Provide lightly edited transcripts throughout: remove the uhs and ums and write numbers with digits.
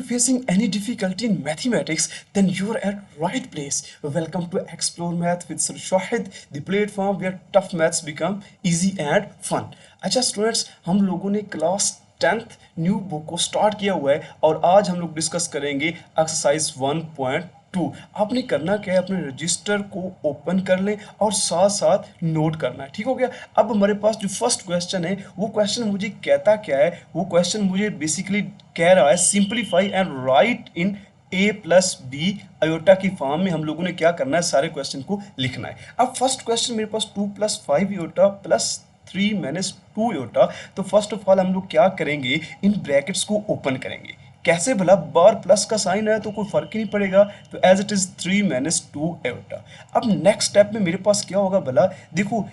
you're facing any difficulty in mathematics, then you're at right place. Welcome to Explore Math with Sir Shahid, the platform where tough maths become easy and fun. अच्छा students, हम लोगों ने class 10th new book को start किया हुआ है और आज हम लोग डिस्कस करेंगे एक्सरसाइज 1.2। आपने करना क्या है, अपने रजिस्टर को ओपन कर लें और साथ साथ नोट करना है। ठीक हो गया। अब हमारे पास जो फर्स्ट क्वेश्चन है वो क्वेश्चन मुझे कहता क्या है, वो क्वेश्चन मुझे बेसिकली कह रहा है simplify and write in a plus B iota की फॉर्म में हम लोगों ने क्या करना है, सारे क्वेश्चन को लिखना है। अब फर्स्ट क्वेश्चन मेरे पास 2 + 5 अयोटा प्लस 3 - 2 अयोटा। तो फर्स्ट ऑफ ऑल हम लोग क्या करेंगे, इन ब्रैकेट्स को ओपन करेंगे। कैसे भला, बार प्लस का साइन है तो कोई फर्क ही नहीं पड़ेगा, तो एज इट इज 3 - 2 अयोटा। अब नेक्स्ट स्टेप में मेरे पास क्या होगा भला, देखो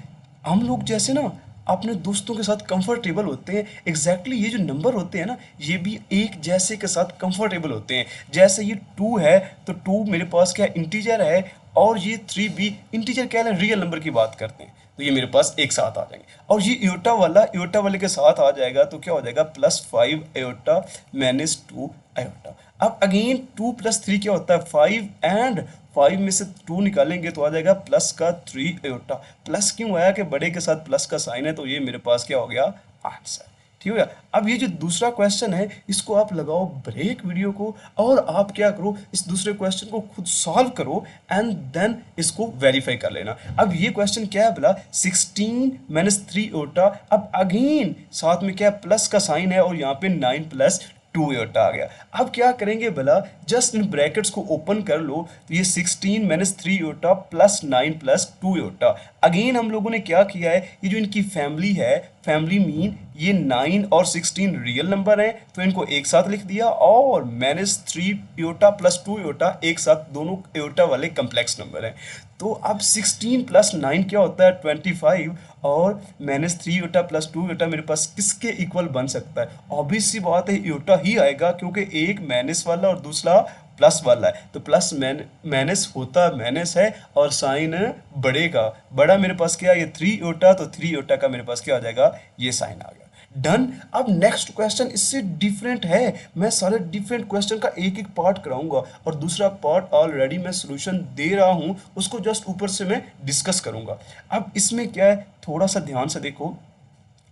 हम लोग जैसे ना अपने दोस्तों के साथ कंफर्टेबल होते हैं, एग्जैक्टली ये जो नंबर होते हैं ना, ये भी एक जैसे के साथ कंफर्टेबल होते हैं। जैसे ये 2 है तो 2 मेरे पास क्या इंटीजर है, और ये 3 भी इंटीजर क्या है, रियल नंबर की बात करते हैं, तो ये मेरे पास एक साथ आ जाएंगे। और ये एयोटा वाले के साथ आ जाएगा तो क्या हो जाएगा, +5 अयोटा - 2 अयोटा। अब अगेन 2 + 3 क्या होता है, 5, एंड 5 में से 2 निकालेंगे तो आ जाएगा प्लस का 3 अयोटा। प्लस क्यों आया कि बड़े के साथ प्लस का साइन है, तो ये मेरे पास क्या हो गया, आंसर। ठीक है। अब ये जो दूसरा क्वेश्चन है इसको आप लगाओ ब्रेक वीडियो को और आप क्या करो, इस दूसरे क्वेश्चन को खुद सॉल्व करो एंड देन इसको वेरीफाई कर लेना। अब ये क्वेश्चन क्या है बोला, 16 - 3 अयोटा। अब अगेन साथ में क्या प्लस का साइन है और यहाँ पे 9 + 2 अयोटा आ गया। अब क्या करेंगे भला, जस्ट इन ब्रैकेट्स को ओपन कर लो, तो ये 16 - 3 अयोटा प्लस 9 + 2 अयोटा। अगेन हम लोगों ने क्या किया है, ये जो इनकी फैमिली है, फैमिली मीन ये 9 और 16 रियल नंबर हैं, तो इनको एक साथ लिख दिया, और -3 अयोटा प्लस 2 अयोटा एक साथ दोनों अयोटा वाले कम्प्लेक्स नंबर हैं। तो अब 16 + 9 क्या होता है, 25, और -3 अयोटा प्लस 2 अयोटा मेरे पास किसके इक्वल बन सकता है, ऑब्वियस सी बात है अयोटा ही आएगा, क्योंकि एक माइनस वाला और दूसरा प्लस वाला है, तो प्लस माइनस होता माइनस है और साइन बड़े का बड़ा मेरे पास क्या है, ये 3 अयोटा, तो 3 अयोटा का मेरे पास क्या आ जाएगा, ये साइन आ गया। डन। अब नेक्स्ट क्वेश्चन इससे डिफरेंट है, मैं सारे डिफरेंट क्वेश्चन का एक एक पार्ट कराऊंगा और दूसरा पार्ट ऑलरेडी मैं सॉल्यूशन दे रहा हूं, उसको जस्ट ऊपर से मैं डिस्कस करूंगा। अब इसमें क्या है, थोड़ा सा ध्यान से देखो।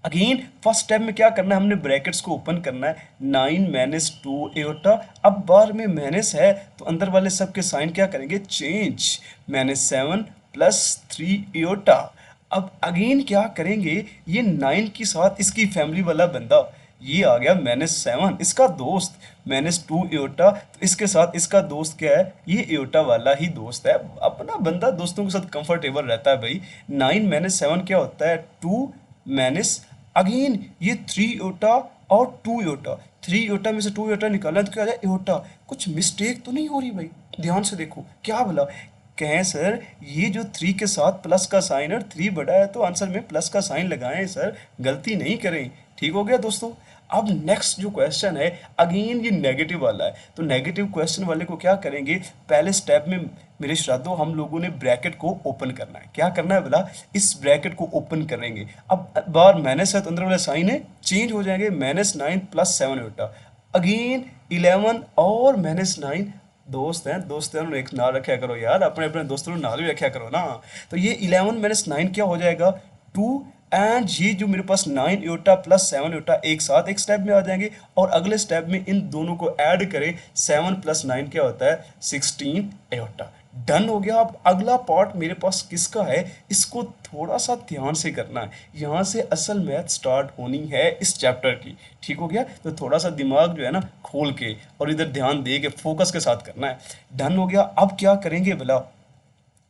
अगेन फर्स्ट स्टेप में क्या करना है, हमने ब्रैकेट्स को ओपन करना है, 9 - 2 अयोटा। अब बार में माइनस है तो अंदर वाले सब के साइन क्या करेंगे, चेंज, -7 + 3 अयोटा। अब अगेन क्या करेंगे, ये 9 के साथ इसकी फैमिली वाला बंदा, ये आ गया -7, इसका दोस्त -2 अयोटा, तो इसके साथ इसका दोस्त क्या है, ये अयोटा वाला ही दोस्त है। अपना बंदा दोस्तों के साथ कंफर्टेबल रहता है भाई। 9 - 7 क्या होता है, 2 माइनस, अगेन ये 3 अयोटा और 2 अयोटा, 3 अयोटा में से 2 अयोटा निकाला तो क्या आ जाए, अयोटा। कुछ मिस्टेक तो नहीं हो रही भाई, ध्यान से देखो क्या बोला, कहें सर ये जो 3 के साथ प्लस का साइन और 3 बड़ा है तो आंसर में प्लस का साइन लगाएं सर, गलती नहीं करें। ठीक हो गया दोस्तों। अब नेक्स्ट जो क्वेश्चन है, अगेन ये नेगेटिव वाला है, तो नेगेटिव क्वेश्चन वाले को क्या करेंगे, पहले स्टेप में मेरे श्रद्धो हम लोगों ने ब्रैकेट को ओपन करना है। क्या करना है बोला, इस ब्रैकेट को ओपन करेंगे। अब बार माइनस है तो अंदर वाले साइन है चेंज हो जाएंगे, -9 + 7 अयोटा। अगेन 11 और -9 दोस्त हैं, एक नाम रखा करो यार, अपने अपने दोस्तों ने नाम भी रखा करो ना। तो ये 11 - 9 क्या हो जाएगा, 2, एंड ये जो मेरे पास 9 अयोटा प्लस 7 अयोटा एक साथ एक स्टेप में आ जाएंगे, और अगले स्टेप में इन दोनों को ऐड करें, 7 + 9 क्या होता है, 16 अयोटा। डन हो गया। अब अगला पार्ट मेरे पास किसका है, इसको थोड़ा सा ध्यान से करना है, यहाँ से असल मैथ स्टार्ट होनी है इस चैप्टर की। ठीक हो गया, तो थोड़ा सा दिमाग जो है ना खोल के और इधर ध्यान दे के फोकस के साथ करना है। डन हो गया। अब क्या करेंगे भला,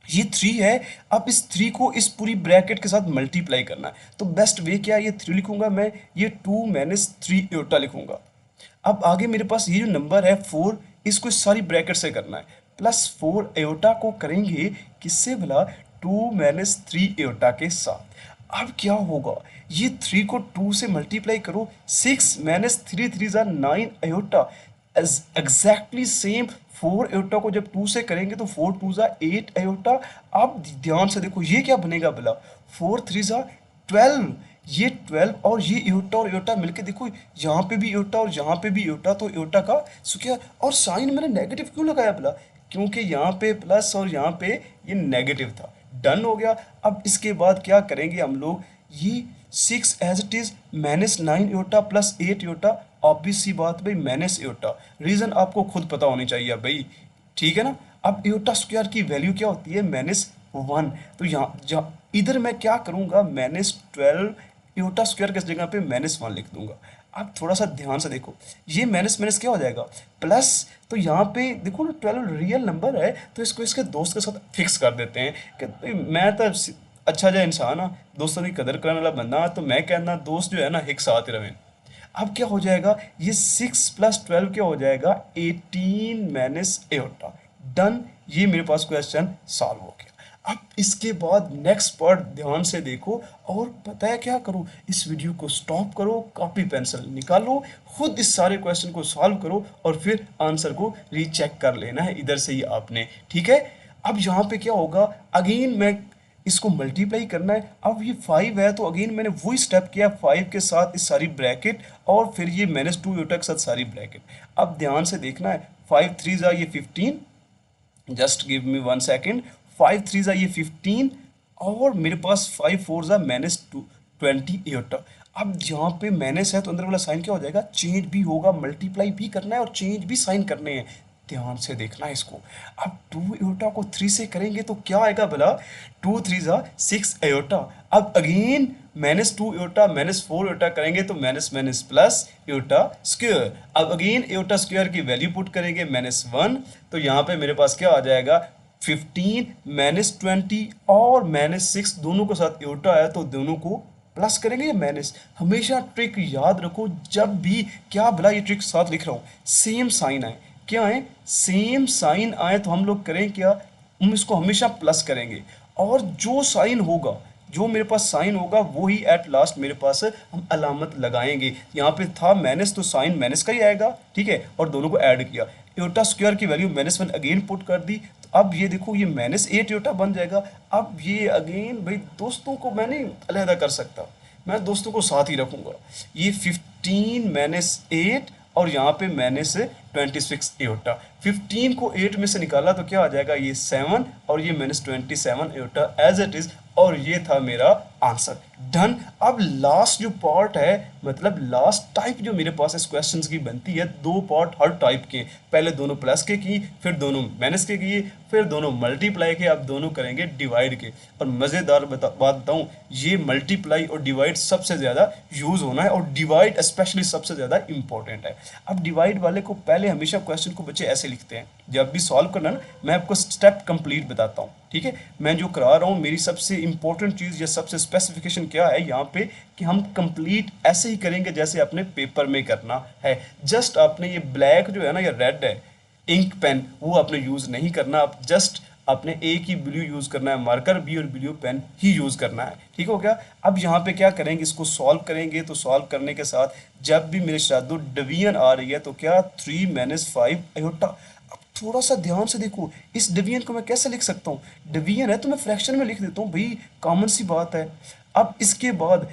ये 3 है, अब इस 3 को इस पूरी ब्रैकेट के साथ मल्टीप्लाई करना है, तो बेस्ट वे क्या है, ये 3 लिखूंगा मैं, ये 2 - 3 अयोटा लिखूंगा। अब आगे मेरे पास ये जो नंबर है 4, इसको इस सारी ब्रैकेट से करना है, +4 अयोटा को करेंगे किससे भला, 2 - 3 अयोटा के साथ। अब क्या होगा, ये 3 को 2 से मल्टीप्लाई करो, 6 - 3 3 = 9 अयोटा, एग्जैक्टली सेम 4 अयोटा को जब 2 से करेंगे तो 4 2 = 8 अयोटा। अब ध्यान से देखो ये क्या बनेगा भला, 4 3 = 12, ये 12 और ये एयोटा और एयोटा मिलके देखो, यहाँ पे भी एयोटा और यहाँ पे भी एयोटा, तो एयोटा का स्क्वायर। और साइन मैंने नेगेटिव क्यों लगाया भला? क्योंकि यहाँ पे प्लस और यहाँ पे ये नेगेटिव था। डन हो गया। अब इसके बाद क्या करेंगे हम लोग, ये 6 as it is -9 iota plus 8 iota, obvious सी बात भाई माइनस एयोटा। रीजन आपको खुद पता होनी चाहिए भाई, ठीक है ना। अब एयोटा स्क्वायर की वैल्यू क्या होती है? -1। तो यहाँ इधर मैं क्या करूँगा, -12 एयोटा स्क्वायर किस जगह पे -1 लिख दूंगा। अब थोड़ा सा ध्यान से देखो, ये माइनस माइनस क्या हो जाएगा? प्लस। तो यहाँ पे देखो ना 12 रियल नंबर है, तो इसको इसके दोस्त के साथ फिक्स कर देते हैं कि भाई मैं तो अच्छा जा इंसान हाँ, दोस्तों की कदर करने वाला बंदा, तो मैं कहना दोस्त जो है ना एक साथ ही रहे। अब क्या हो जाएगा, ये 6 + 12 क्या हो जाएगा? 18 माइनस एयोटा। डन। ये मेरे पास क्वेश्चन सॉल्व हो गया। अब इसके बाद नेक्स्ट पार्ट ध्यान से देखो, और पता है क्या करो, इस वीडियो को स्टॉप करो, कॉपी पेंसिल निकालो, खुद इस सारे क्वेश्चन को सॉल्व करो और फिर आंसर को रीचेक कर लेना है इधर से ही आपने, ठीक है। अब यहाँ पे क्या होगा, अगेन मैं इसको मल्टीप्लाई करना है। अब ये 5 है, तो अगेन मैंने वही स्टेप किया, 5 के साथ इस सारी ब्रैकेट और फिर ये -2 एयोटा के साथ सारी ब्रैकेट। अब ध्यान से देखना है, 5 3 जा ये 15, जस्ट गिव मी 1 सेकेंड, 5 3 जा ये 15 और मेरे पास 5 4 जा -20 एयोटा। अब यहाँ पे माइनस है तो अंदर वाला साइन क्या हो जाएगा? चेंज भी होगा, मल्टीप्लाई भी करना है और चेंज भी साइन करने हैं। ध्यान से देखना है इसको। अब 2 एयोटा को 3 से करेंगे तो क्या आएगा भला? 2 3 जा 6 एयोटा। अब अगेन -2 एयोटा -4 एयोटा करेंगे तो minus minus plus aorta square. अब अगेन एयोटा स्क्वायर की वैल्यू पुट करेंगे -1, तो यहाँ पे मेरे पास क्या आ जाएगा? 15 -20 और -6 दोनों के साथ एयोटा है तो दोनों को प्लस करेंगे या माइनस। हमेशा ट्रिक याद रखो, जब भी क्या भला ये ट्रिक साथ लिख रहा हूँ, सेम साइन आए, क्या आए? सेम साइन आए तो हम लोग करें क्या, हम इसको हमेशा प्लस करेंगे और जो साइन होगा, जो मेरे पास साइन होगा वो ही एट लास्ट मेरे पास हम अलामत लगाएंगे। यहाँ पे था माइनस तो साइन माइनस का ही आएगा, ठीक है, और दोनों को ऐड किया। एयोटा स्क्वायर की वैल्यू -1 अगेन पुट कर दी, तो अब ये देखो ये -8 एयोटा बन जाएगा। अब ये अगेन भाई दोस्तों को मैं नहीं अलहदा कर सकता, मैं दोस्तों को साथ ही रखूंगा। ये 15 -8 और यहाँ पे -26 एयोटा। 15 को 8 में से निकाला तो क्या आ जाएगा? ये 7 और ये -27 एयोटा एज इट इज, और ये था मेरा आंसर। डन। अब लास्ट जो पार्ट है, मतलब लास्ट टाइप जो मेरे पास इस क्वेश्चन की बनती है, 2 पार्ट हर टाइप के, पहले दोनों प्लस के की, फिर दोनों माइनस के किए, फिर दोनों मल्टीप्लाई के, अब दोनों करेंगे डिवाइड के। और मज़ेदार बात बताऊं, ये मल्टीप्लाई और डिवाइड सबसे ज़्यादा यूज़ होना है और डिवाइड स्पेशली सबसे ज़्यादा इंपॉर्टेंट है। अब डिवाइड वाले को पहले हमेशा क्वेश्चन को बच्चे ऐसे लिखते हैं, जब भी सॉल्व करना ना मैं आपको स्टेप कंप्लीट बताता हूँ, ठीक है। मैं जो करा रहा हूँ, मेरी सबसे इंपॉर्टेंट चीज़ या सबसे स्पेसिफिकेशन क्या है यहाँ पे, कि हम कंप्लीट ऐसे ही करेंगे जैसे अपने पेपर में करना है। जस्ट आपने ये ब्लैक जो है ना या रेड है इंक पेन, वो आपने यूज़ नहीं करना, आप जस्ट आपने एक ही ब्लू यूज़ करना है, मार्कर भी और ब्लू पेन ही यूज़ करना है, ठीक हो गया। अब यहाँ पे क्या करेंगे, इसको सॉल्व करेंगे, तो सॉल्व करने के साथ जब भी मेरे शायद डिवीजन आ रही है तो क्या 3 - 5 एयोटा। अब थोड़ा सा ध्यान से देखो, इस डिवीजन को मैं कैसे लिख सकता हूँ? डिवीजन है तो मैं फ्रैक्शन में लिख देता हूँ भाई, कॉमन सी बात है। अब इसके बाद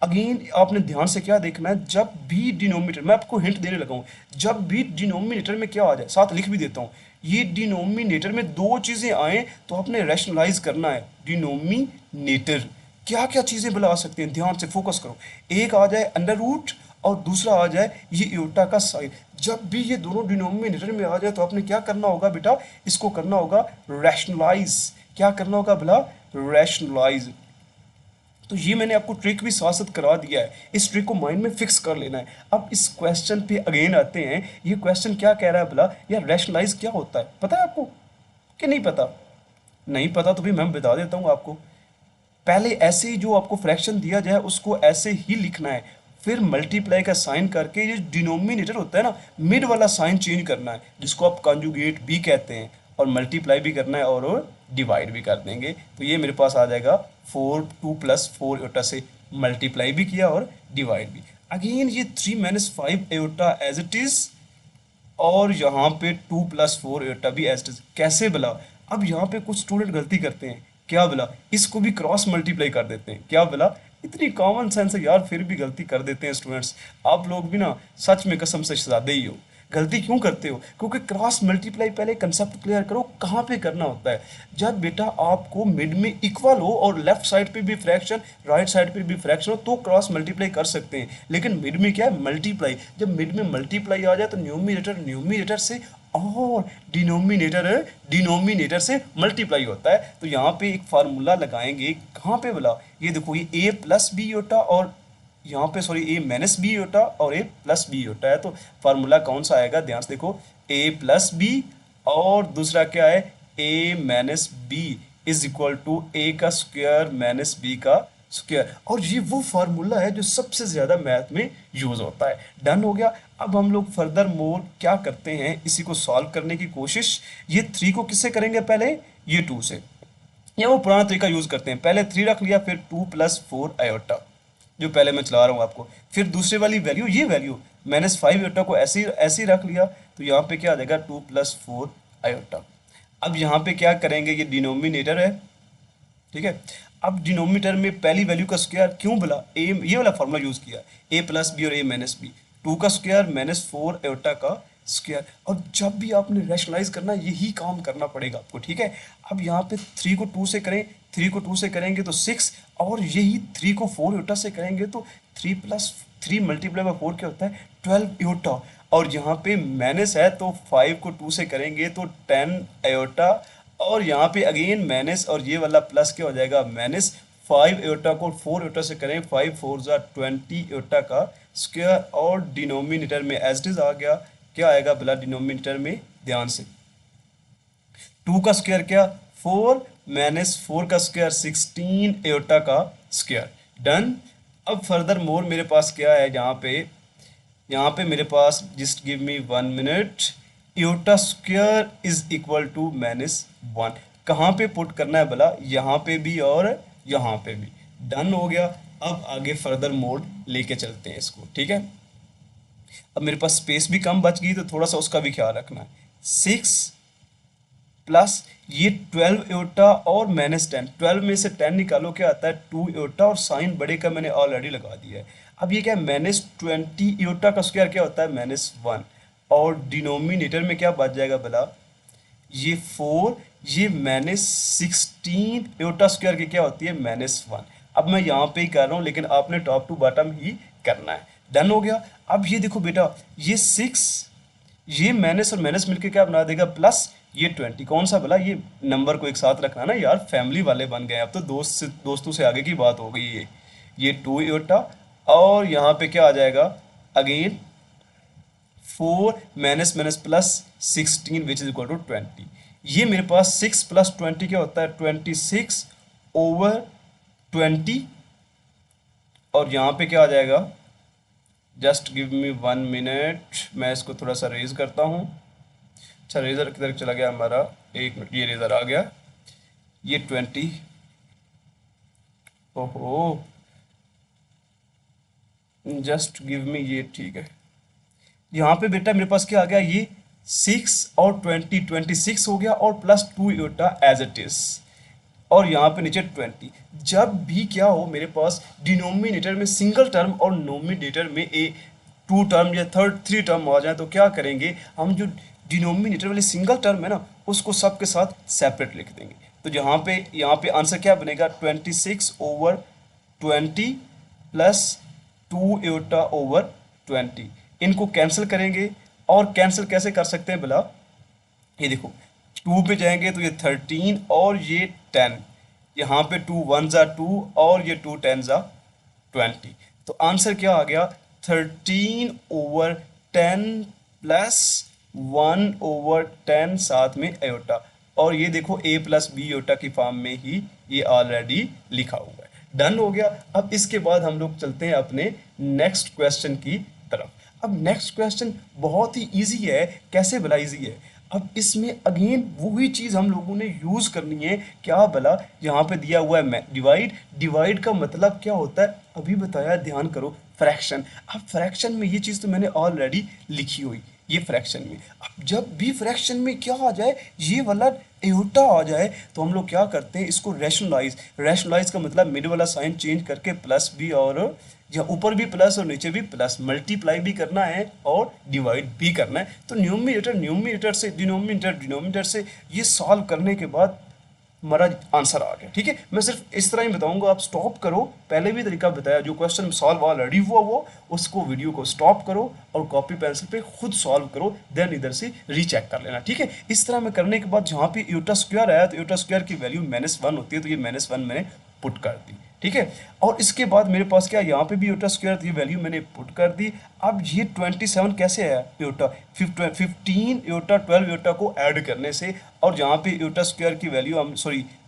अगेन आपने ध्यान से क्या देखना है, जब भी डिनोमिनेटर, मैं आपको हिंट देने लगा हूँ, जब भी डिनोमिनेटर में क्या आ जाए, साथ लिख भी देता हूँ, ये डिनोमिनेटर में 2 चीज़ें आए तो आपने रैशनलाइज करना है। डिनोमिनेटर क्या क्या चीज़ें बुला आ सकते हैं, ध्यान से फोकस करो। एक आ जाए अंडर रूट और दूसरा आ जाए ये एयोटा का साइन। जब भी ये दोनों डिनोमिनेटर में आ जाए तो आपने क्या करना होगा बेटा, इसको करना होगा रैशनलाइज। क्या करना होगा भला? रैशनलाइज। तो ये मैंने आपको ट्रिक भी साथ साथ करा दिया है, इस ट्रिक को माइंड में फिक्स कर लेना है। अब इस क्वेश्चन पे अगेन आते हैं, ये क्वेश्चन क्या कह रहा है भला, यार रैशनलाइज क्या होता है, पता है आपको कि नहीं पता? नहीं पता तो भी मैं बता देता हूँ आपको। पहले ऐसे ही जो आपको फ्रैक्शन दिया जाए उसको ऐसे ही लिखना है, फिर मल्टीप्लाई का साइन करके ये डिनोमिनेटर होता है ना, मिड वाला साइन चेंज करना है, जिसको आप कॉन्जुगेट भी कहते हैं, और मल्टीप्लाई भी करना है और डिवाइड भी कर देंगे। तो ये मेरे पास आ जाएगा 4 2 + 4 एयोटा से मल्टीप्लाई भी किया और डिवाइड भी। अगेन ये 3 - 5 एयोटा एज इट इज, और यहाँ पे 2 + 4 एयोटा भी एज इट इज। कैसे भला? अब यहाँ पे कुछ स्टूडेंट गलती करते हैं, क्या भला, इसको भी क्रॉस मल्टीप्लाई कर देते हैं, क्या भला, इतनी कॉमन सेंस है यार, फिर भी गलती कर देते हैं स्टूडेंट्स। आप लोग भी ना सच में कसम से शहजादे ही हो। गलती क्यों करते हो? क्योंकि क्रॉस मल्टीप्लाई पहले कंसेप्ट क्लियर करो कहाँ पे करना होता है। जब बेटा आपको मिड में इक्वल हो और लेफ्ट साइड पे भी फ्रैक्शन, राइट साइड पे भी फ्रैक्शन हो, तो क्रॉस मल्टीप्लाई कर सकते हैं। लेकिन मिड में क्या है? मल्टीप्लाई। जब मिड में मल्टीप्लाई आ जाए तो न्यूमिनेटर न्यूमिनेटर से और डिनोमिनेटर से मल्टीप्लाई होता है। तो यहाँ पे एक फार्मूला लगाएंगे, कहाँ पे बोला? ये देखो, ये ए प्लस बी होता और यहाँ पे सॉरी ए माइनस बी होता और ए प्लस बी होता है। तो फार्मूला कौन सा आएगा? ध्यान से देखो, ए प्लस बी और दूसरा क्या है? A minus B is equal to A का स्क्वायर माइनस बी का स्क्वायर। और ये वो फार्मूला है जो सबसे ज्यादा मैथ में यूज होता है। डन हो गया। अब हम लोग फर्दर मोर क्या करते हैं, इसी को सॉल्व करने की कोशिश। ये 3 को किससे करेंगे? पहले ये 2 से, या वो पुराना तरीका यूज करते हैं, पहले 3 रख लिया, फिर 2 प्लस 4 आयोटा, जो पहले मैं चला रहा हूँ आपको। फिर दूसरे वाली वैल्यू, ये वैल्यू माइनस 5 आयोटा को ऐसे ही रख लिया, तो यहाँ पे क्या आ जाएगा? 2 प्लस 4 आयोटा। अब यहाँ पे क्या करेंगे? ये डिनोमिनेटर है, ठीक है। अब डिनोमिनेटर में पहली वैल्यू का स्क्वायर क्यों बोला? ए, ये वाला फॉर्मूला यूज किया, ए प्लस बी और ए माइनस बी, 2 का स्क्वायर माइनस 4 आयोटा का स्क्वायर। और जब भी आपने रैशनलाइज करना, यही काम करना पड़ेगा आपको, ठीक है। अब यहाँ पे 3 को 2 से करें, 3 को 2 से करेंगे तो 6, और यही 3 को 4 आयोटा से करेंगे तो 3 प्लस 3 मल्टीप्लाई बाय 4 क्या होता है? 12 आयोटा। और यहाँ पे माइनस है तो 5 को 2 से करेंगे तो 10 आयोटा, और यहाँ पे अगेन माइनस और ये वाला प्लस क्या हो जाएगा? माइनस 5 आयोटा को 4 आयोटा से करें, 5 4 जा 20 आयोटा का स्क्वायर। और डिनोमिनेटर में एज इट इज आ गया, क्या आएगा भला डिनोमिनेटर में? ध्यान से, 2 का स्क्वायर क्या? 4 माइनस 4 का स्क्वायर 16 आयोटा का स्क्वायर। डन। अब फर्दर मोर मेरे पास क्या है? यहाँ पे मेरे पास, just give me 1 minute, iota square is equal to minus 1। कहाँ पे पुट करना है भला? यहाँ पे भी और यहाँ पे भी। डन हो गया। अब आगे फर्दर मोड लेके चलते हैं इसको, ठीक है। अब मेरे पास स्पेस भी कम बच गई, तो थोड़ा सा उसका भी ख्याल रखना है। 6 प्लस ये 12 आयोटा और माइनस 10, 12 में से 10 निकालो, क्या आता है? 2 आयोटा, और साइन बड़े का मैंने ऑलरेडी लगा दिया है। अब ये क्या है? माइनस 20 आयोटा का स्क्वायर क्या होता है? माइनस 1। और डिनोमिनेटर में क्या बच जाएगा भला? ये 4, ये माइनस 16 आयोटा स्क्वायर की क्या होती है? माइनस 1। अब मैं यहाँ पे ही कर रहा हूँ, लेकिन आपने टॉप टू बॉटम ही करना है। डन हो गया। अब ये देखो बेटा, ये 6, ये माइनस और माइनस मिलके क्या बना देगा? प्लस। ये 20 कौन सा भला? ये नंबर को एक साथ रखना ना यार, फैमिली वाले बन गए। अब तो दोस्तों से आगे की बात हो गई। ये 2 आयोटा, और यहाँ पे क्या आ जाएगा? Again 4 minus minus plus 16 which is equal to 20। ये मेरे पास 6 प्लस 20 क्या होता है? 26 ओवर 20। और यहाँ पे क्या आ जाएगा? जस्ट गिव मी 1 मिनट, मैं इसको थोड़ा सा रेज करता हूँ। अच्छा, रेजर किधर चला गया हमारा? 1 मिनट, ये रेजर आ गया। ये 20, ओहो, जस्ट गिव मी, ये ठीक है। यहाँ पे बेटा मेरे पास क्या आ गया? ये 6 और 26 हो गया, और plus 2 iota as it is, और यहाँ पे नीचे 20। जब भी क्या हो मेरे पास डिनोमिनेटर में सिंगल टर्म और नोमिनेटर में 2 टर्म या 3 टर्म आ जाए, तो क्या करेंगे हम? जो डिनोमिनेटर वाली सिंगल टर्म है ना, उसको सबके साथ सेपरेट लिख देंगे। तो यहाँ पे आंसर क्या बनेगा? 26 ओवर 20 प्लस 2 आयोटा ओवर 20। इनको कैंसिल करेंगे, और कैंसिल कैसे कर सकते हैं भला? ये देखो, 2 पे जाएंगे तो ये 13 और ये 10, यहाँ पे 2 1 जा 2 और ये 2 10 जा 20। तो आंसर क्या आ गया? 13 ओवर 10 प्लस 1 ओवर 10 साथ में आयोटा। और ये देखो a प्लस बी आयोटा की फॉर्म में ही ये ऑलरेडी लिखा हुआ है। डन हो गया। अब इसके बाद हम लोग चलते हैं अपने नेक्स्ट क्वेश्चन की तरफ। अब नेक्स्ट क्वेश्चन बहुत ही इजी है। कैसे भला इजी है? अब इसमें अगेन वही चीज हम लोगों ने यूज करनी है। क्या भला? यहाँ पे दिया हुआ है डिवाइड। डिवाइड का मतलब क्या होता है? अभी बताया, ध्यान करो। फ्रैक्शन। अब फ्रैक्शन में ये चीज तो मैंने ऑलरेडी लिखी हुई, ये फ्रैक्शन में। अब जब भी फ्रैक्शन में क्या आ जाए, ये वाला एयोटा आ जाए, तो हम लोग क्या करते हैं, इसको रैशनलाइज का मतलब मिड वाला साइन चेंज करके प्लस भी, और या ऊपर भी प्लस और नीचे भी प्लस, मल्टीप्लाई भी करना है और डिवाइड भी करना है। तो न्यूमरेटर से डिनोमिनेटर से ये सॉल्व करने के बाद हमारा आंसर आ गया। ठीक है, मैं सिर्फ इस तरह ही बताऊंगा, आप स्टॉप करो, पहले भी तरीका बताया, जो क्वेश्चन सॉल्व ऑलरेडी हुआ वो उसको वीडियो को स्टॉप करो और कॉपी पेंसिल पे खुद सॉल्व करो, देन इधर से रीचेक कर लेना। ठीक है, इस तरह में करने के बाद जहाँ पे यूटा स्क्वायर आया तो यूटा स्क्वायर की वैल्यू -1 होती है, तो ये -1 मैंने पुट कर दी। ठीक है, और इसके बाद मेरे पास क्या, यहाँ पे भी यूटा स्क्वायर थी, वैल्यू मैंने पुट कर दी। अब ये 27 कैसे आया, यूटा 15 यूटा 12 यूटा को ऐड करने से, और जहाँ पे यूटा स्क्वायर की वैल्यू हम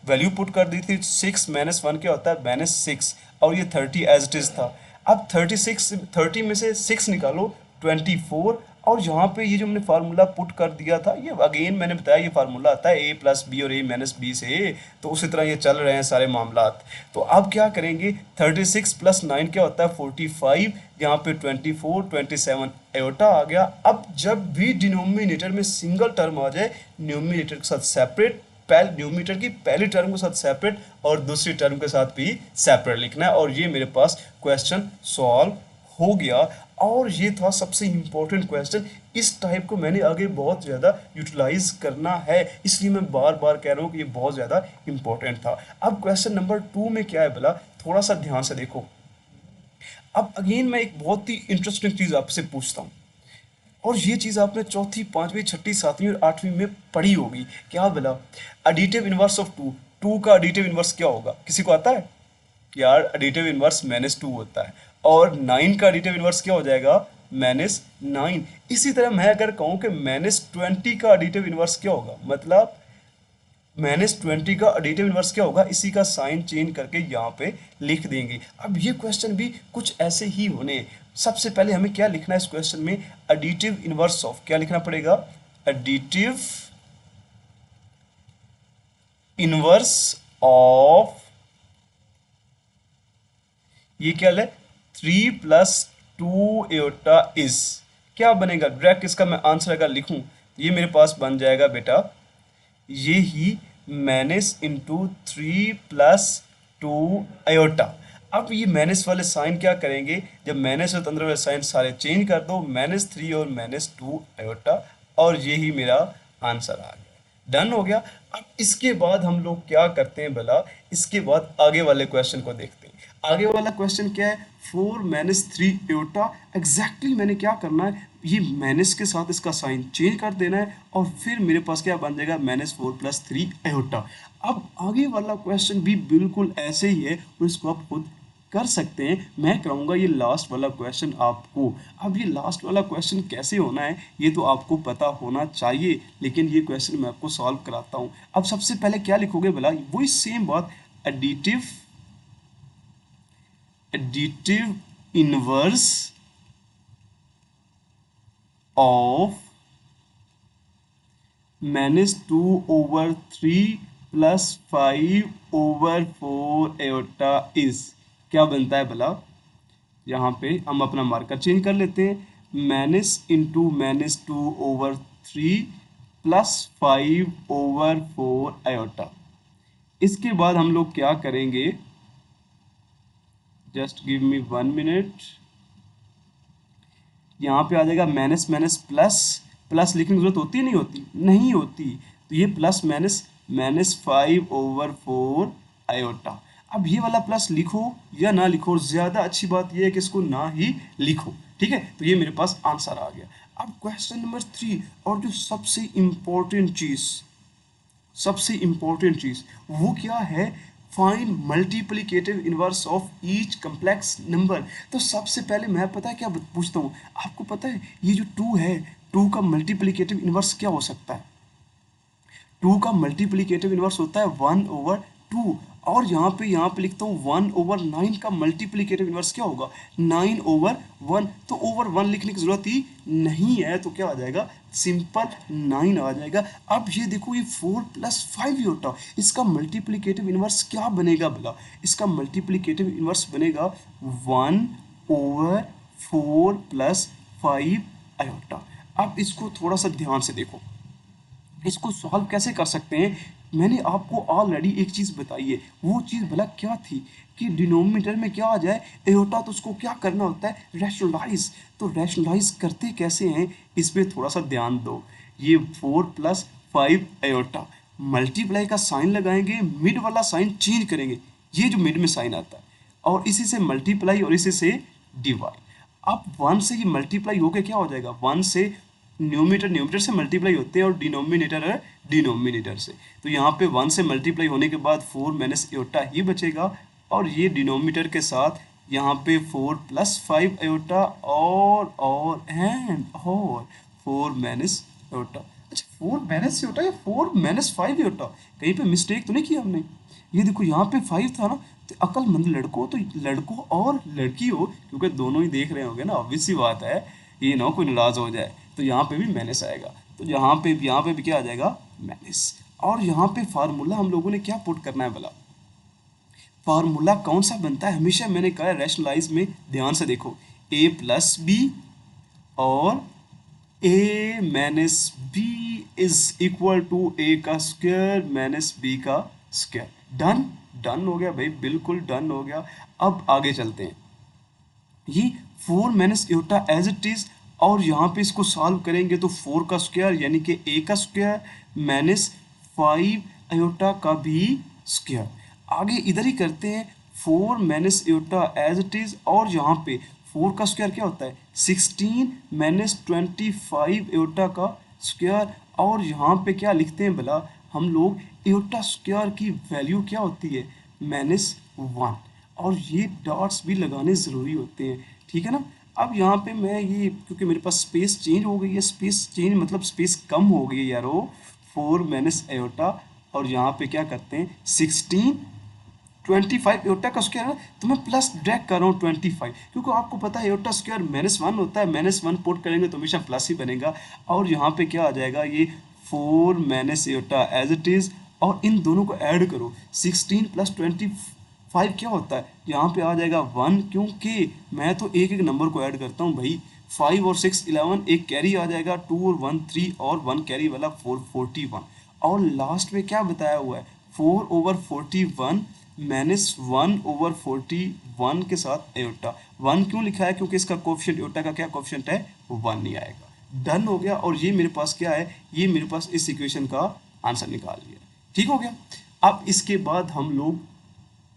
वैल्यू पुट कर दी थी 6 -1 क्या होता है -6, और ये 30 एज इट इज था। अब 30 में से 6 निकालो 24, और यहाँ पे ये जो हमने फार्मूला पुट कर दिया था, ये अगेन मैंने बताया ये फार्मूला आता है a+b और a-b से a, तो उसी तरह ये चल रहे हैं सारे मामलात। तो अब क्या करेंगे, 36 + 9 क्या होता है 45, यहाँ पे 24 27 एयोटा आ गया। अब जब भी डिनोमिनेटर में सिंगल टर्म आ जाए, न्यूमिनेटर के साथ सेपरेट, न्यूमिनेटर की पहली टर्म के साथ सेपरेट और दूसरी टर्म के साथ भी सेपरेट लिखना है, और ये मेरे पास क्वेश्चन सॉल्व हो गया। और ये था सबसे इम्पोर्टेंट क्वेश्चन, इस टाइप को मैंने आगे बहुत ज़्यादा यूटिलाइज करना है, इसलिए मैं बार बार कह रहा हूँ कि ये बहुत ज़्यादा इम्पोर्टेंट था। अब क्वेश्चन नंबर 2 में क्या है भला, थोड़ा सा ध्यान से देखो। अब अगेन मैं एक बहुत ही इंटरेस्टिंग चीज़ आपसे पूछता हूँ, और ये चीज़ आपने चौथी, पांचवी, छठी, सातवीं और आठवीं में पढ़ी होगी। क्या भला, एडिटिव इनवर्स ऑफ 2, 2 का एडिटिव इनवर्स क्या होगा, किसी को आता है यार? एडिटिव इनवर्स -2 होता है, और 9 का एडिटिव इनवर्स क्या हो जाएगा, -9। इसी तरह मैं अगर कहूँ कि -20 का एडिटिव इनवर्स क्या होगा, मतलब -20 का एडिटिव इनवर्स क्या होगा, इसी का साइन चेंज करके यहाँ पे लिख देंगे। अब ये क्वेश्चन भी कुछ ऐसे ही होने। सबसे पहले हमें क्या लिखना है इस क्वेश्चन में, एडिटिव इनवर्स ऑफ, क्या लिखना पड़ेगा, एडिटिव इनवर्स ऑफ, ये क्या है, 3 + 2 एयोटा इज, क्या बनेगा, डायरेक्ट इसका मैं आंसर अगर लिखूं, ये मेरे पास बन जाएगा बेटा, ये ही -3 + 2 एयोटा। अब ये माइनस वाले साइन क्या करेंगे, जब माइनस और अंदर वाले साइन सारे चेंज कर दो, -3 और -2 एयोटा, और ये ही मेरा आंसर आ गया, डन हो गया। अब इसके बाद हम लोग क्या करते हैं भला, इसके बाद आगे वाले क्वेश्चन को देखते हैं। आगे वाला क्वेश्चन क्या है, 4 - 3 एयोटा। एग्जैक्टली मैंने क्या करना है, ये माइनस के साथ इसका साइन चेंज कर देना है, और फिर मेरे पास क्या बन जाएगा, -4 + 3 एयोटा। अब आगे वाला क्वेश्चन भी बिल्कुल ऐसे ही है, और इसको आप खुद कर सकते हैं। मैं कराऊंगा ये लास्ट वाला क्वेश्चन आपको। अब ये लास्ट वाला क्वेश्चन कैसे होना है, ये तो आपको पता होना चाहिए, लेकिन ये क्वेश्चन मैं आपको सॉल्व कराता हूँ। अब सबसे पहले क्या लिखोगे भला, वही सेम बात, additive inverse of -2/3 + 5/4 aorta is, क्या बनता है भला, यहाँ पे हम अपना मार्कर चेंज कर लेते हैं, -2/3 + 5/4 एयोटा। इसके बाद हम लोग क्या करेंगे, जस्ट गिव मी 1 मिनट, यहाँ पे आ जाएगा माइनस माइनस प्लस, प्लस लिखने की जरूरत होती है, नहीं होती, नहीं होती, तो ये प्लस माइनस -5/4 एयोटा। अब ये वाला प्लस लिखो या ना लिखो, ज्यादा अच्छी बात ये है कि इसको ना ही लिखो। ठीक है, तो ये मेरे पास आंसर आ गया। अब क्वेश्चन नंबर 3, और जो सबसे इंपॉर्टेंट चीज वो क्या है, find multiplicative inverse of each complex number. तो सबसे पहले मैं पता है क्या पूछता हूँ आपको, पता है ये जो 2 है, 2 का मल्टीप्लिकेटिव इनवर्स क्या हो सकता है, 2 का मल्टीप्लिकेटिव इनवर्स होता है 1/2, और यहाँ पे लिखता हूँ 1/9 का मल्टीप्लिकेटिव इनवर्स क्या होगा, 9/1। तो ओवर 1 लिखने की जरूरत ही नहीं है, तो क्या आ जाएगा, सिंपल 9 आ जाएगा। अब ये देखो, ये 4 + 5 एयोटा, इसका मल्टीप्लिकेटिव इनवर्स क्या बनेगा भला, इसका मल्टीप्लिकेटिव इनवर्स बनेगा 1/4 + 5 एयोटा। अब इसको थोड़ा सा ध्यान से देखो, इसको सॉल्व कैसे कर सकते हैं। मैंने आपको ऑलरेडी एक चीज़ बताई है, वो चीज़ भला क्या थी कि डिनोमिनेटर में क्या आ जाए एयोटा, तो उसको क्या करना होता है, रैशनलाइज। तो रैशनलाइज करते कैसे हैं, इस पर थोड़ा सा ध्यान दो। ये 4 + 5 एयोटा, मल्टीप्लाई का साइन लगाएंगे, मिड वाला साइन चेंज करेंगे, ये जो मिड में साइन आता है, और इसी से मल्टीप्लाई और इसी से डिवाइड। अब 1 से ये मल्टीप्लाई होके क्या हो जाएगा, 1 से न्यूमिनेटर से मल्टीप्लाई होते हैं और डिनोमिनेटर है डिनोमिनेटर से। तो यहाँ पे 1 से मल्टीप्लाई होने के बाद 4 - एयोटा ही बचेगा, और ये डिनोमिनेटर के साथ यहाँ पे 4 + 5 एयोटा और एंड और 4 - एयोटा। अच्छा 4 - एयोटा या 4 - 5 एयोटा, कहीं पे मिस्टेक तो नहीं किया हमने। ये देखो यहाँ पे 5 था ना, तो अक्लमंद लड़कों, तो लड़कों और लड़की हो, क्योंकि दोनों ही देख रहे होंगे ना, ऑब्वियस सी बात है, ये ना कोई नाराज हो जाए, तो यहाँ पे भी माइनस आएगा। तो यहाँ पे भी क्या आ जाएगा, माइनस। और यहाँ पे फार्मूला हम लोगों ने क्या पुट करना है भला, फार्मूला कौन सा बनता है, हमेशा मैंने कहा है रैशनलाइज में ध्यान से देखो, a + b और a - b is equal to a का स्क्वायर - b का स्क्वायर। डन, डन हो गया भाई, बिल्कुल डन हो गया। अब आगे चलते हैं, ये 4 - एयोटा एज इट इज, और यहाँ पे इसको सॉल्व करेंगे तो 4 का स्क्वायर यानी कि a का स्क्वायर -5 एयोटा का भी स्क्वायर। आगे इधर ही करते हैं, 4 - एयोटा एज इट इज, और यहाँ पे 4 का स्क्वायर क्या होता है, 16 - 25 एयोटा का स्क्वायर। और यहाँ पे क्या लिखते हैं भला हम लोग, एयोटा स्क्वायर की वैल्यू क्या होती है, -1, और ये डॉट्स भी लगाने ज़रूरी होते हैं, ठीक है ना। अब यहाँ पे मैं ये, क्योंकि मेरे पास स्पेस चेंज हो गई है, स्पेस चेंज मतलब स्पेस कम हो गई है यारो, 4 - एयोटा, और यहाँ पे क्या करते हैं 16 25 एयोटा का स्क्वायर है, तो मैं प्लस ड्रैग कर रहा हूँ 25, क्योंकि आपको पता है एयोटा स्क्वायर -1 होता है, -1 पुट करेंगे तो हमेशा प्लस ही बनेगा। और यहाँ पे क्या आ जाएगा, ये 4 - एयोटा एज इट इज़, और इन दोनों को ऐड करो, 16 + 25 क्या होता है, यहाँ पे आ जाएगा 1, क्योंकि मैं तो एक एक नंबर को ऐड करता हूँ भाई, 5 और 6 11, एक कैरी आ जाएगा, 2 और 1 3, और 1 कैरी वाला 4 41, और लास्ट में क्या बताया हुआ है, 4/41 -1/41 के साथ एयोटा। 1 क्यों लिखा है, क्योंकि इसका कोफिशिएंट, एयोटा का क्या कोफिशिएंट है, 1 नहीं आएगा। डन हो गया, और ये मेरे पास क्या है, ये मेरे पास इस इक्वेशन का आंसर निकाल लिया, ठीक हो गया। अब इसके बाद हम लोग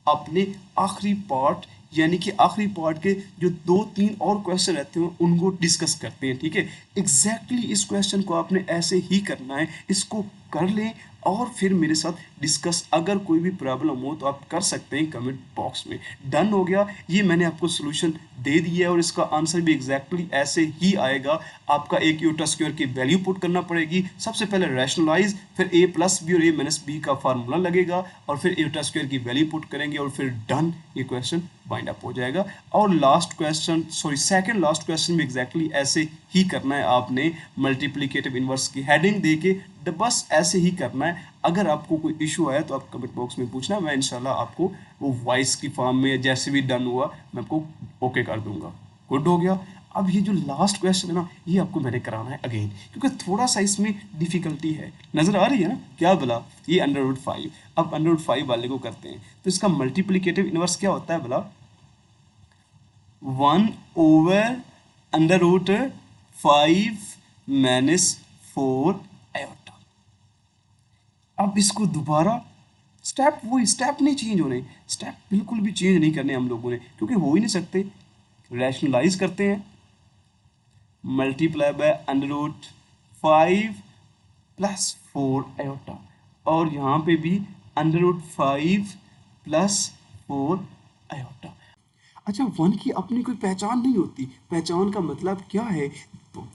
अपने आखिरी पार्ट, यानी कि आखिरी पार्ट के जो 2-3 और क्वेश्चन रहते हैं उनको डिस्कस करते हैं, ठीक है। एग्जैक्टली इस क्वेश्चन को आपने ऐसे ही करना है, इसको कर लें और फिर मेरे साथ डिस्कस, अगर कोई भी प्रॉब्लम हो तो आप कर सकते हैं कमेंट बॉक्स में। डन हो गया, ये मैंने आपको सोल्यूशन दे दिया है, और इसका आंसर भी एग्जैक्टली ऐसे ही आएगा। आपका एक एयोटा स्क्वायर की वैल्यू पुट करना पड़ेगी, सबसे पहले रैशनलाइज, फिर a + b और a - b का फार्मूला लगेगा, और फिर एयोटा स्क्वायर की वैल्यू पुट करेंगे, और फिर डन, ये क्वेश्चन वाइंड अप हो जाएगा। और last question, sorry second last question भी एग्जैक्टली ऐसे ही करना है आपने, मल्टीप्लिकेटिव इनवर्स की हेडिंग देके बस ऐसे ही करना है। अगर आपको कोई इशू आया तो आप कमेंट बॉक्स में पूछना, मैं इंशाल्लाह आपको वो वॉइस की फॉर्म में जैसे भी डन हुआ मैं आपको ओके कर दूंगा। गुड हो गया। अब ये जो लास्ट क्वेश्चन है ना, ये आपको मैंने कराना है अगेन, क्योंकि थोड़ा सा इसमें डिफिकल्टी है, नजर आ रही है ना, क्या बोला, ये √5। अब √5 वाले को करते हैं, तो इसका मल्टीप्लिकेटिव इनवर्स क्या होता है बोला, 1/√5 - 4 एयोटा। अब इसको दोबारा स्टेप, वही स्टेप नहीं चेंज होने, स्टेप बिल्कुल भी चेंज नहीं करने हम लोगों ने, क्योंकि हो ही नहीं सकते। रैशनलाइज करते हैं, मल्टीप्लाई बाय √5 + 4 एयोटा, और यहाँ पे भी √5 + 4 एयोटा। अच्छा, 1 की अपनी कोई पहचान नहीं होती, पहचान का मतलब क्या है,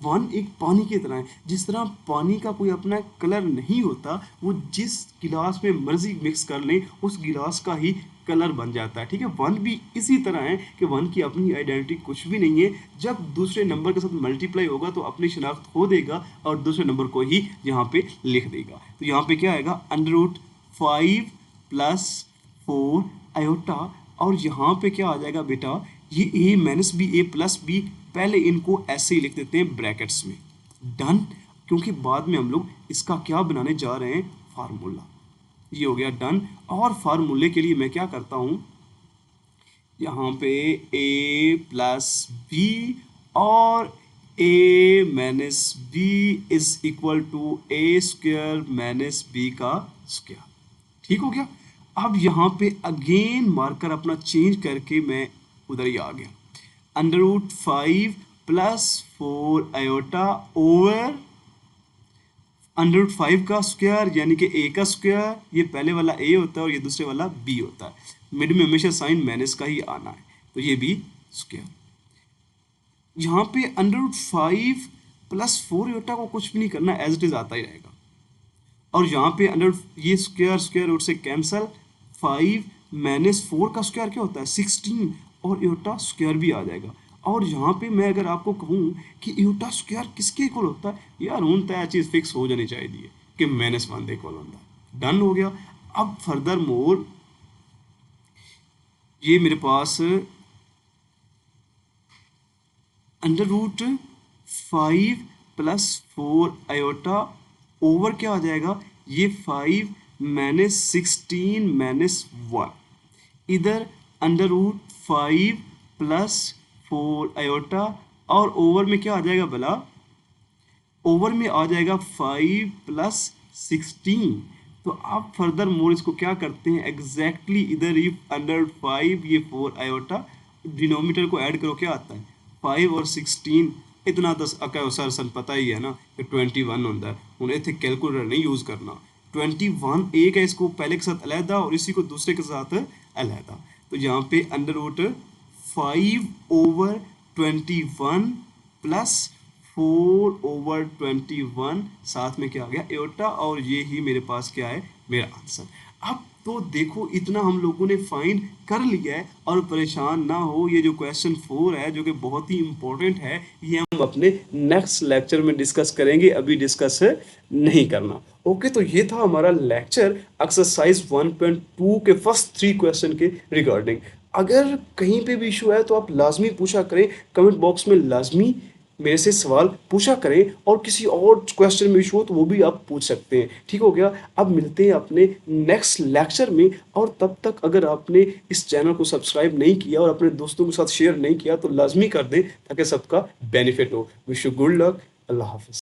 1 एक पानी की तरह है, जिस तरह पानी का कोई अपना कलर नहीं होता, वो जिस गिलास में मर्जी मिक्स कर लें उस गिलास का ही कलर बन जाता है, ठीक है। 1 भी इसी तरह है कि 1 की अपनी आइडेंटिटी कुछ भी नहीं है, जब दूसरे नंबर के साथ मल्टीप्लाई होगा तो अपनी शनाख्त खो देगा और दूसरे नंबर को ही यहाँ पे लिख देगा। तो यहाँ पे क्या आएगा, √5 + 4 एयोटा, और यहाँ पे क्या आ जाएगा बेटा, ये a - b a + b, पहले इनको ऐसे ही लिख देते हैं ब्रैकेट्स में, डन, क्योंकि बाद में हम लोग इसका क्या बनाने जा रहे हैं, फार्मूला। ये हो गया डन। और फार्मूले के लिए मैं क्या करता हूं, यहाँ पे a प्लस बी और a minus B is equal to A square minus B का स्क्वायर। ठीक हो गया। अब यहाँ पे अगेन मार्कर अपना चेंज करके मैं उधर ही आ गया, under root 5 plus 4 iota over under root 5 का स्क्वायर यानी कि a का स्क्वायर, ये पहले वाला a होता है और ये दूसरे वाला b होता है, मिड में हमेशा साइन माइनस का ही आना है, तो ये b स्क्वायर। यहाँ पे अंडर रूट 5 प्लस 4 आयोटा को कुछ भी नहीं करना, एज इट इज आता ही रहेगा। और यहाँ पे अंडर ये स्क्वायर स्क्वायर रूट से कैंसल, 5 माइनस 4 का स्क्वायर क्या होता है 16, और इयोटा स्क्वायर भी आ जाएगा। और यहाँ पे मैं अगर आपको कहूँ कि इयोटा स्क्वायर किसके इक्वल होता है, यार हूँ तो चीज़ फिक्स हो जानी चाहिए कि -1 इक्वल होता है। डन हो गया। अब फर्दर मोर ये मेरे पास under root 5 plus 4 iota over क्या आ जाएगा, ये 5 माइनस 16 माइनस 1, इधर अंडर रूट 5 प्लस 4 आयोटा और ओवर में क्या आ जाएगा भला, ओवर में आ जाएगा 5 प्लस 16। तो आप फर्दर मोर इसको क्या करते हैं, एग्जैक्टली इधर ही अंडर 5 ये 4 आयोटा डिनोमीटर को ऐड करो, क्या आता है 5 और 16, इतना तो सर सन पता ही है ना कि 21 होता है। हूँ इतने कैलकुलेटर नहीं यूज़ करना, 21 एक है, इसको पहले के साथ अलहदा और इसी को दूसरे के साथ अलहदा। तो यहाँ पे under root 5 over 21 plus 4 over 21, साथ में क्या आ गया एयोटा, और ये ही मेरे पास क्या है मेरा आंसर। अब तो देखो इतना हम लोगों ने फाइंड कर लिया है, और परेशान ना हो, ये जो क्वेश्चन 4 है जो कि बहुत ही इंपॉर्टेंट है, ये हम अपने नेक्स्ट लेक्चर में डिस्कस करेंगे, अभी डिस्कस नहीं करना। ओके, तो ये था हमारा लेक्चर एक्सरसाइज 1.2 के फर्स्ट 3 क्वेश्चन के रिगार्डिंग। अगर कहीं पे भी इशू है तो आप लाजमी पूछा करें, कमेंट बॉक्स में लाजमी मेरे से सवाल पूछा करें, और किसी और क्वेश्चन में इशू हो तो वो भी आप पूछ सकते हैं। ठीक हो गया। अब मिलते हैं अपने नेक्स्ट लेक्चर में, और तब तक अगर आपने इस चैनल को सब्सक्राइब नहीं किया और अपने दोस्तों के साथ शेयर नहीं किया तो लाजमी कर दें ताकि सबका बेनिफिट हो। Wish you good luck. अल्लाह हाफिज़।